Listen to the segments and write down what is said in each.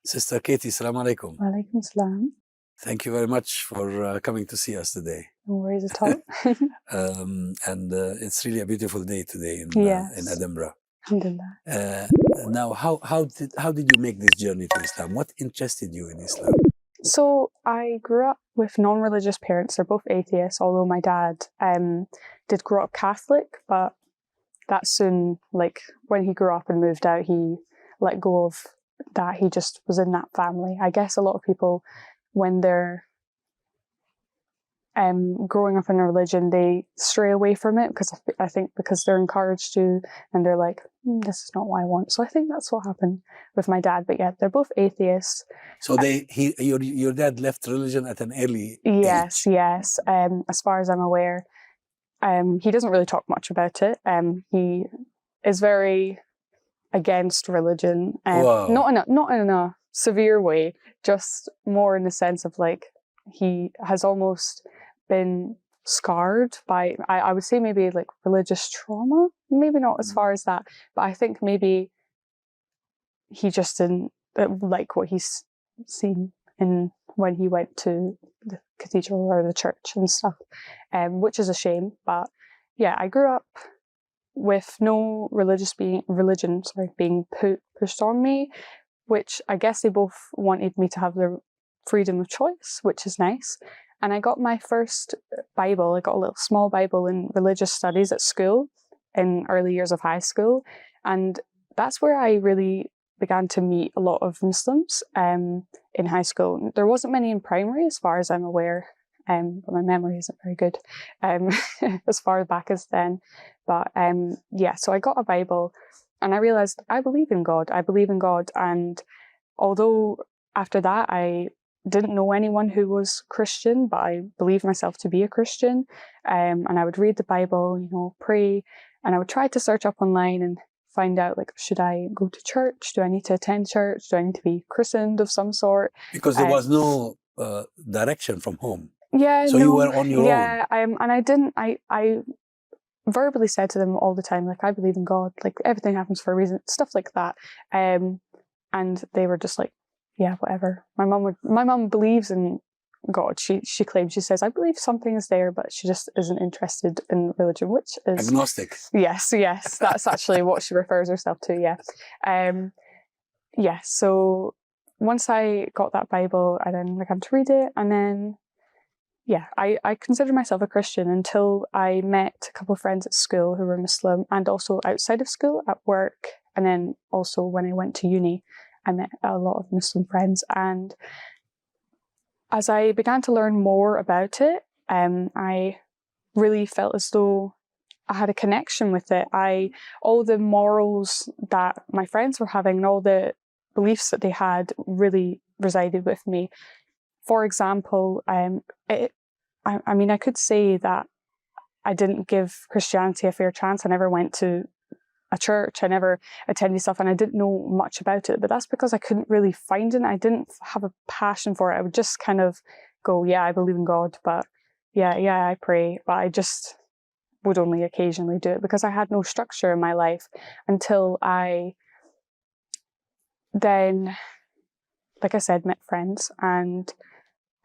Sister Katy, Assalamu alaikum. Walaikum salam. Thank you very much for coming to see us today. No worries at all. It's really a beautiful day today in Edinburgh. Alhamdulillah. Now, how did you make this journey to Islam? What interested you in Islam? So I grew up with non-religious parents. They're both atheists, although my dad did grow up Catholic, but that soon, like when he grew up and moved out, he let go of that. He just was in that family. I guess a lot of people, when they're growing up in a religion, they stray away from it because I think because they're encouraged to, and they're like, this is not what I want. So I think that's what happened with my dad. But yeah, they're both atheists. So your dad left religion at an early yes, age. Yes. As far as I'm aware, he doesn't really talk much about it. He is very against religion, not in a severe way, just more in the sense of like he has almost been scarred by, I would say maybe like religious trauma, maybe not as far as that, but I think maybe he just didn't like what he's seen in when he went to the cathedral or the church and stuff, which is a shame. But yeah, I grew up with no religion being pushed on me, which I guess they both wanted me to have the freedom of choice, which is nice. And I got my first Bible. I got a little small Bible in religious studies at school in early years of high school. And that's where I really began to meet a lot of Muslims in high school. There wasn't many in primary as far as I'm aware, but my memory isn't very good as far back as then. But yeah, so I got a Bible and I realised I believe in God. And although after that I didn't know anyone who was Christian, but I believed myself to be a Christian. And I would read the Bible, pray, and I would try to search up online and find out, like, should I go to church? Do I need to attend church? Do I need to be christened of some sort? Because there was no direction from home. Yeah. So you were on your own. Yeah, and I verbally said to them all the time, like, I believe in God, like everything happens for a reason, stuff like that. And they were just like, yeah, whatever. My mum believes in God. She claims, she says, I believe something is there, but she just isn't interested in religion, which is agnostic. Yes, that's actually what she refers herself to. Yeah. So once I got that Bible, I then began to read it, and then I considered myself a Christian until I met a couple of friends at school who were Muslim, and also outside of school at work, and then also when I went to uni, I met a lot of Muslim friends. And as I began to learn more about it, I really felt as though I had a connection with it. All the morals that my friends were having and all the beliefs that they had really resided with me. For example, I could say that I didn't give Christianity a fair chance. I never went to a church, I never attended stuff, and I didn't know much about it, but that's because I couldn't really find it. I didn't have a passion for it. I would just kind of go, yeah, I believe in God, but yeah, I pray, but I just would only occasionally do it because I had no structure in my life until I then, like I said, met friends, and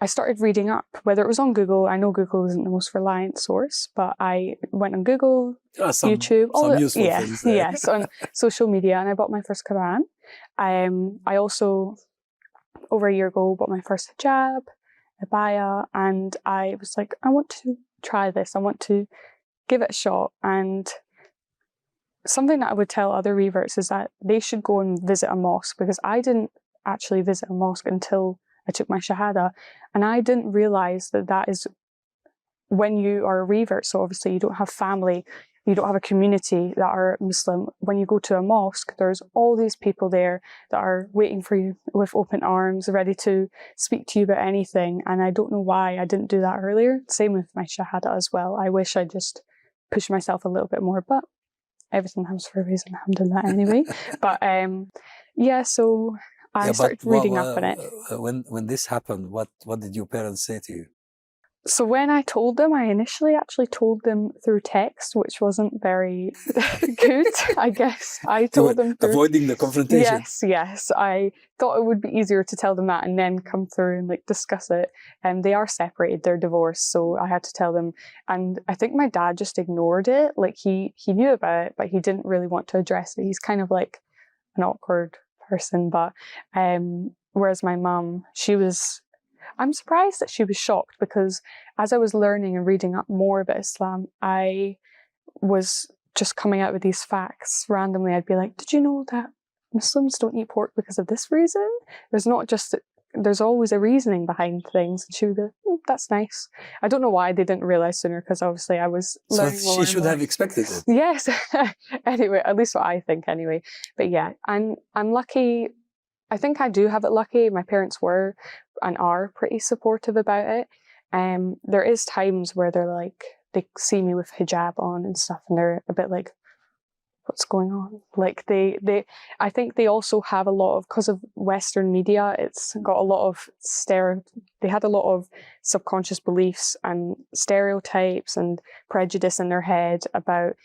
I started reading up, whether it was on Google. I know Google isn't the most reliant source, but I went on Google, YouTube, some useful things there. Yes, on social media, and I bought my first Quran. I also, over a year ago, bought my first hijab, abaya, and I was like, I want to try this. I want to give it a shot. And something that I would tell other reverts is that they should go and visit a mosque, because I didn't actually visit a mosque until I took my Shahada, and I didn't realise that is when you are a revert. So obviously you don't have family, you don't have a community that are Muslim. When you go to a mosque, there's all these people there that are waiting for you with open arms, ready to speak to you about anything. And I don't know why I didn't do that earlier. Same with my Shahada as well. I wish I just pushed myself a little bit more, but everything happens for a reason, alhamdulillah, anyway. But so I started reading up on it. When this happened, what did your parents say to you? So when I told them, I initially actually told them through text, which wasn't very good, I guess. I told them through... Avoiding the confrontation. Yes. I thought it would be easier to tell them that and then come through and like discuss it. And they are separated, they're divorced, so I had to tell them. And I think my dad just ignored it. Like he knew about it, but he didn't really want to address it. He's kind of like an awkward person. But whereas my mum, I'm surprised that she was shocked, because as I was learning and reading up more about Islam, I was just coming out with these facts randomly. I'd be like, did you know that Muslims don't eat pork because of this reason? There's always a reasoning behind things. And she would be like, that's nice. I don't know why they didn't realise sooner, because obviously I was learning more. So she should have expected it. Yes. Anyway, at least what I think anyway. But yeah, I'm lucky. I think I do have it lucky. My parents were and are pretty supportive about it. There is times where they're like, they see me with hijab on and stuff, and they're a bit like, what's going on? Like I think they also have a lot of, because of Western media, it's got a lot of they had a lot of subconscious beliefs and stereotypes and prejudice in their head about,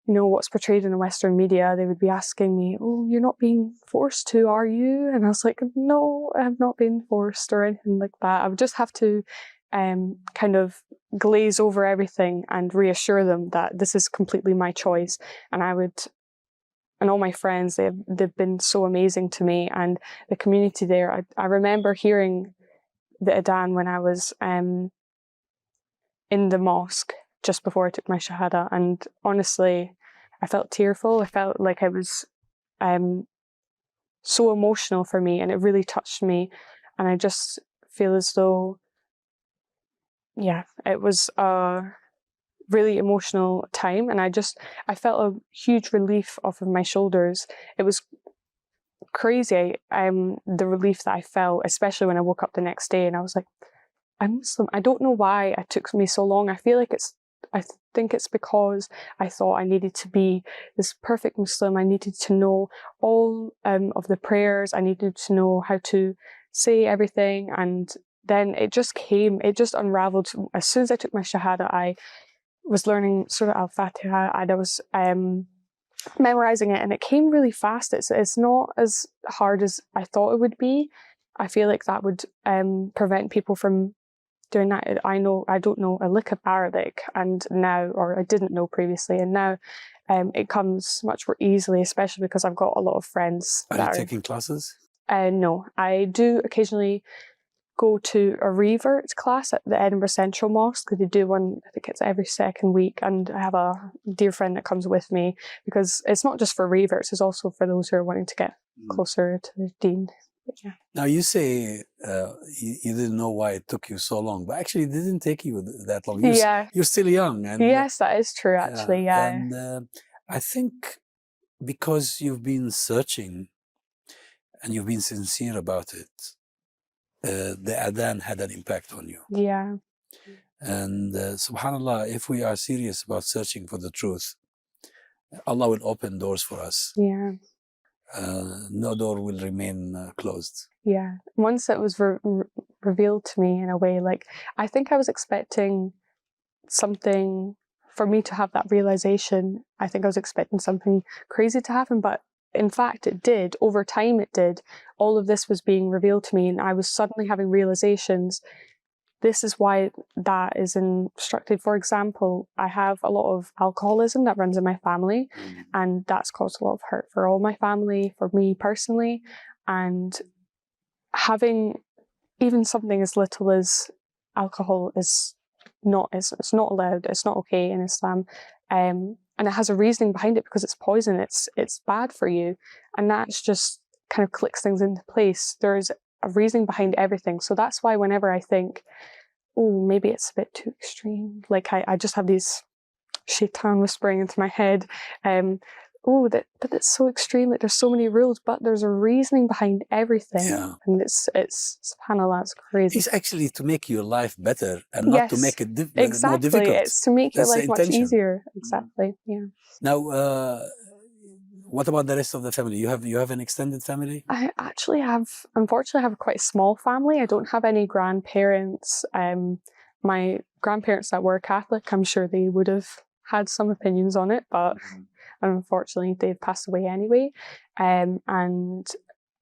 you know, what's portrayed in the Western media. They would be asking me, oh, you're not being forced to, are you? And I was like, no, I have not been forced or anything like that. I would just have to kind of glaze over everything and reassure them that this is completely my choice. And all my friends, they've been so amazing to me, and the community there. I remember hearing the adhan when I was in the mosque just before I took my shahada, and honestly, I felt tearful. I felt like it was so emotional for me, and it really touched me. And I just feel as though, yeah, it was a really emotional time, and I felt a huge relief off of my shoulders. It was crazy, the relief that I felt, especially when I woke up the next day and I was like, I'm Muslim. I don't know why it took me so long. I think it's because I thought I needed to be this perfect Muslim. I needed to know all of the prayers. I needed to know how to say everything, and then it just unraveled. As soon as I took my Shahada, I was learning Surah Al-Fatiha, and I was memorizing it, and it came really fast. It's not as hard as I thought it would be. I feel like that would prevent people from doing that. I don't know a lick of Arabic, and now, or I didn't know previously, and now it comes much more easily, especially because I've got a lot of friends. Are you taking classes? No, I do occasionally go to a revert class at the Edinburgh Central Mosque. They do one, I think it's every second week, and I have a dear friend that comes with me, because it's not just for reverts, it's also for those who are wanting to get closer to the Deen. Yeah. Now you say you didn't know why it took you so long, but actually it didn't take you that long. You're still young. And, yes, that is true, actually, yeah. And I think because you've been searching and you've been sincere about it, the adhan had an impact on you. Yeah. And subhanAllah, if we are serious about searching for the truth, Allah will open doors for us. Yeah. No door will remain closed. Yeah. Once it was revealed to me in a way, like, I think I was expecting something, for me to have that realization, I think I was expecting something crazy to happen, but in fact it did. Over time it did. All of this was being revealed to me, and I was suddenly having realizations. This is why that is instructed. For example, I have a lot of alcoholism that runs in my family, and that's caused a lot of hurt for all my family, for me personally. And having even something as little as alcohol is not, it's not allowed, it's not okay in Islam. And it has a reasoning behind it, because it's poison, it's bad for you. And that's just kind of clicks things into place. There's a reasoning behind everything. So that's why whenever I think, oh, maybe it's a bit too extreme, like I just have these shaitan whispering into my head, but it's so extreme, like there's so many rules, but there's a reasoning behind everything. Yeah. And it's subhanAllah, it's crazy. It's actually to make your life better, and not to make it exactly. more difficult. It's to make your life much easier. Exactly. Yeah. Now, what about the rest of the family? You have an extended family? I actually have, unfortunately, I have quite a small family. I don't have any grandparents. my grandparents that were Catholic, I'm sure they would have had some opinions on it, but unfortunately they've passed away anyway. And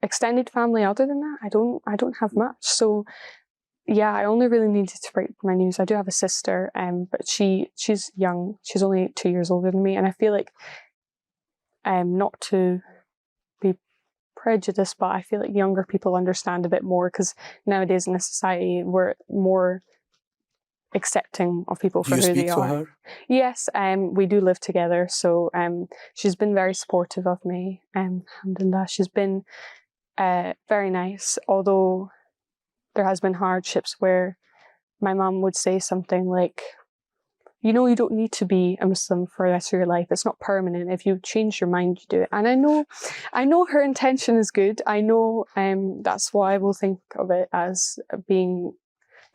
extended family other than that, I don't have much. So yeah, I only really needed to break my news. I do have a sister, but she's young. She's only 2 years older than me, and I feel like not to be prejudiced, but I feel like younger people understand a bit more, because nowadays in the society we're more accepting of people for who they are. Do you speak to her? Yes, we do live together, so she's been very supportive of me. Alhamdulillah, she's been very nice, although there has been hardships where my mum would say something like, you know, you don't need to be a Muslim for the rest of your life. It's not permanent. If you change your mind, you do it. And I know her intention is good. I know that's why I will think of it as being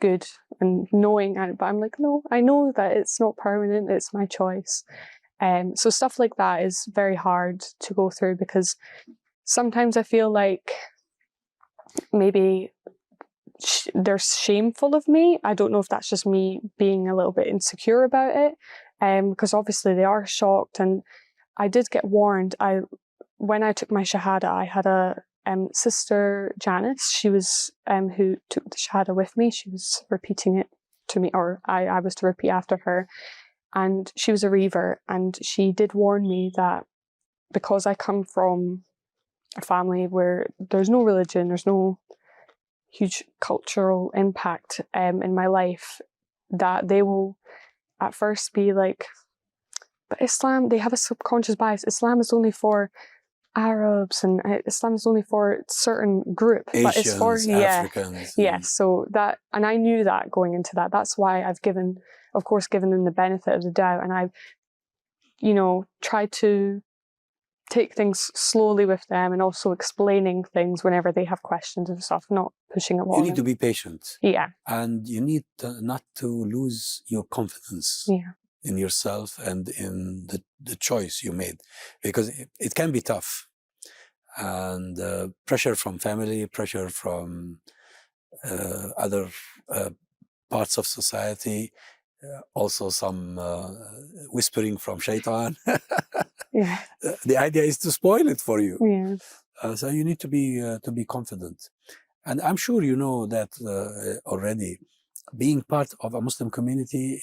good and knowing, but I'm like, no, I know that it's not permanent. It's my choice. So stuff like that is very hard to go through, because sometimes I feel like maybe they're shameful of me. I don't know if that's just me being a little bit insecure about it, because obviously they are shocked. And I did get warned. When I took my Shahada, I had a sister, Janice. She was who took the Shahada with me. She was repeating it to me, or I was to repeat after her. And she was a Reaver, and she did warn me that because I come from a family where there's no religion, there's no huge cultural impact in my life, that they will at first be like, but Islam, they have a subconscious bias. Islam is only for Arabs, and Islam is only for a certain group. Asians, but it's for Africans. Yeah, so that, and I knew that going into that. That's why I've given them the benefit of the doubt, and I've, tried to take things slowly with them, and also explaining things whenever they have questions and stuff, not pushing it on. You need to be patient. Yeah. And you need not to lose your confidence in yourself and in the choice you made, because it can be tough. And pressure from family, pressure from other parts of society, also some whispering from shaitan. Yeah. The idea is to spoil it for you. Yeah. So you need to be confident. And I'm sure you know that already. Being part of a Muslim community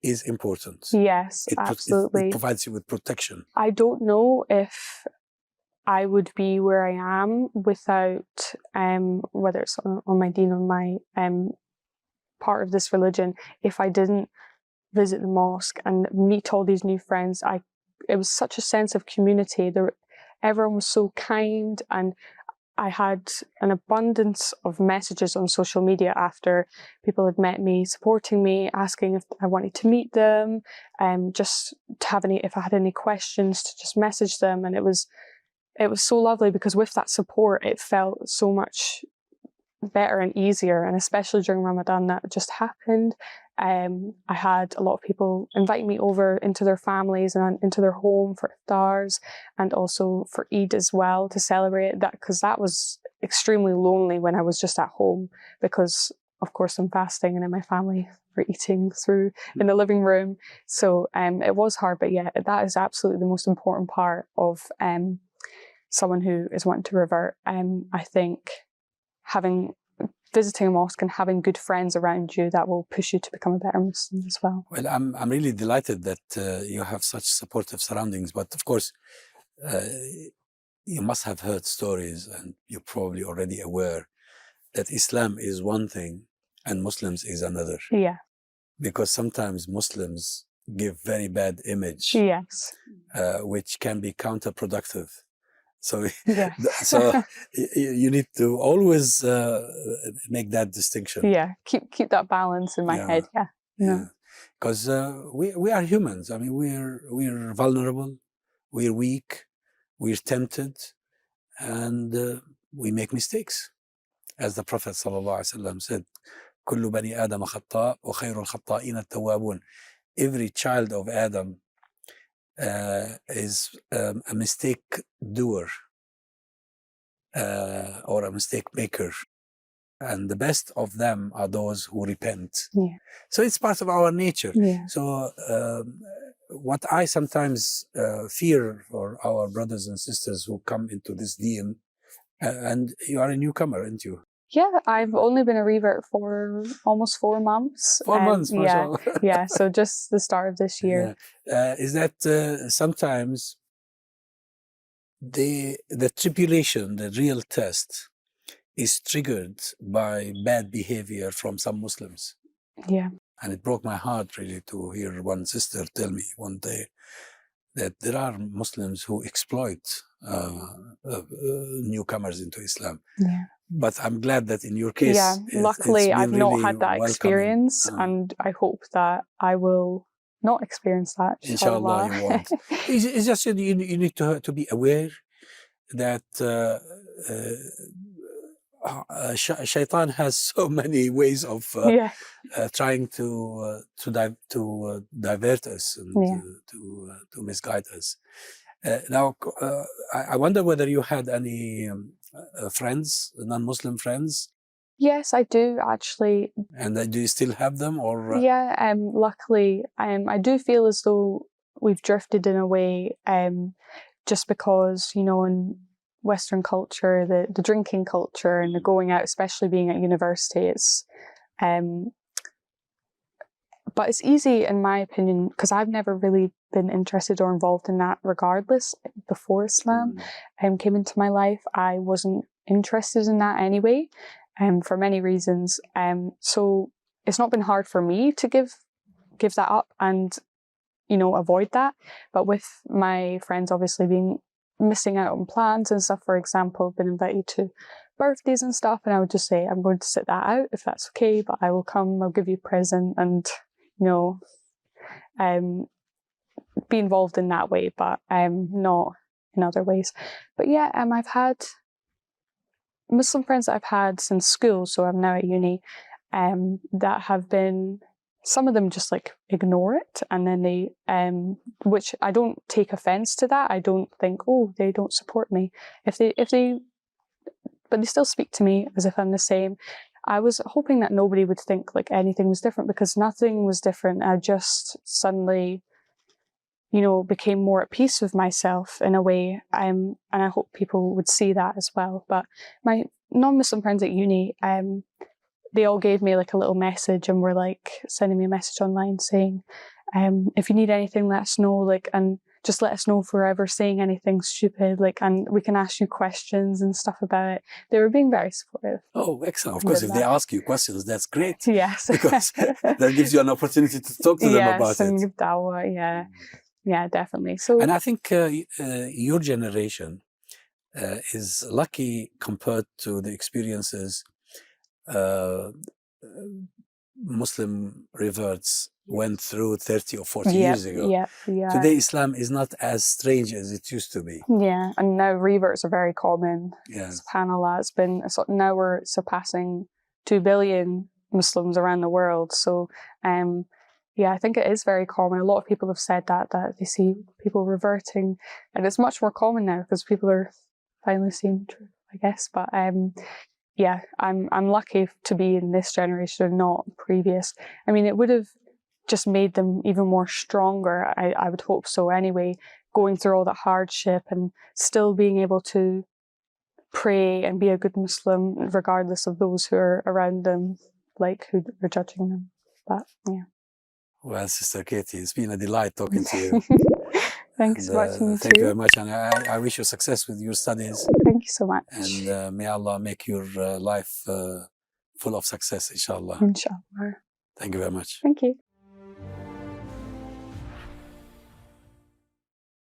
is important. Yes, absolutely. It provides you with protection. I don't know if I would be where I am without, whether it's on my deen, on my part of this religion, if I didn't visit the mosque and meet all these new friends. It was such a sense of community. Everyone was so kind, and I had an abundance of messages on social media after people had met me, supporting me, asking if I wanted to meet them, just to have if I had any questions, to just message them. And it was so lovely, because with that support, it felt so much better and easier. And especially during Ramadan, that just happened. I had a lot of people invite me over into their families and into their home for iftars, and also for Eid as well, to celebrate that, because that was extremely lonely when I was just at home, because of course I'm fasting and then my family were eating through in the living room. So it was hard, but yeah, that is absolutely the most important part of someone who is wanting to revert. I think visiting a mosque and having good friends around you, that will push you to become a better Muslim as well. Well, I'm really delighted that you have such supportive surroundings, but of course, you must have heard stories, and you're probably already aware that Islam is one thing and Muslims is another. Yeah. Because sometimes Muslims give very bad image, yes, which can be counterproductive. So, yeah. So you need to always make that distinction. Yeah, keep that balance in my head. Yeah, because we are humans. I mean, we're vulnerable, we're weak, we're tempted, and we make mistakes. As the Prophet ﷺ said, "كل بني آدم خطاء وخير الخطائين التوابون." Every child of Adam is a mistake doer or a mistake maker. And the best of them are those who repent. Yeah. So it's part of our nature. Yeah. So what I sometimes fear for our brothers and sisters who come into this deen, and you are a newcomer, aren't you? Yeah, I've only been a revert for almost 4 months. 4 months, yeah, mashallah. yeah. So just the start of this year. Yeah. Is that sometimes the tribulation, the real test, is triggered by bad behavior from some Muslims? Yeah. And it broke my heart really to hear one sister tell me one day that there are Muslims who exploit newcomers into Islam. Yeah. But I'm glad that in your case, yeah, luckily I've really not had that experience, and I hope that I will not experience that. Inshallah, you won't. It's just you need to be aware that Shaitan has so many ways of trying to divert us and to misguide us. Now, I wonder whether you had any friends, non-Muslim friends? Yes, I do actually. And do you still have them, or? Yeah, luckily, I do feel as though we've drifted in a way, just because, you know, in Western culture, the drinking culture and the going out, especially being at university, it's but it's easy, in my opinion, because I've never really been interested or involved in that regardless. Before Islam came into my life, I wasn't interested in that anyway, for many reasons. So it's not been hard for me to give that up and, you know, avoid that. But with my friends obviously missing out on plans and stuff, for example, been invited to birthdays and stuff, and I would just say, I'm going to sit that out if that's okay, but I will come, I'll give you a present, and, you know, be involved in that way, but not in other ways. But yeah, I've had Muslim friends that I've had since school, so I'm now at uni, that have been, some of them just like ignore it, and then they, which I don't take offense to that. I don't think, oh, they don't support me. But they still speak to me as if I'm the same. I was hoping that nobody would think like anything was different, because nothing was different. I just suddenly, you know, became more at peace with myself in a way. And I hope people would see that as well. But my non-Muslim friends at uni, they all gave me like a little message, and were like sending me a message online saying, if you need anything, let us know, like, and just let us know if we're ever saying anything stupid, like, and we can ask you questions and stuff about it. They were being very supportive. Oh, excellent. Of course, if they ask you questions, that's great. Yes. Because that gives you an opportunity to talk to them about and it. give dawah, yeah. Yeah, definitely. So, and I think your generation is lucky compared to the experiences Muslim reverts went through 30 or 40 years ago. Today, Islam is not as strange as it used to be. Yeah, and now reverts are very common. Yes. SubhanAllah, it's been, now we're surpassing 2 billion Muslims around the world. So, yeah, I think it is very common. A lot of people have said that they see people reverting, and it's much more common now because people are finally seeing the truth, I guess. But yeah, I'm lucky to be in this generation and not previous. I mean, it would have just made them even more stronger. I would hope so anyway, going through all that hardship and still being able to pray and be a good Muslim regardless of those who are around them, like who are judging them. But yeah. Well, Sister Katy, it's been a delight talking to you. Thanks so much. Thank you very much, and I wish you success with your studies. Thank you so much. And may Allah make your life full of success, inshallah. Inshallah. Thank you very much. Thank you.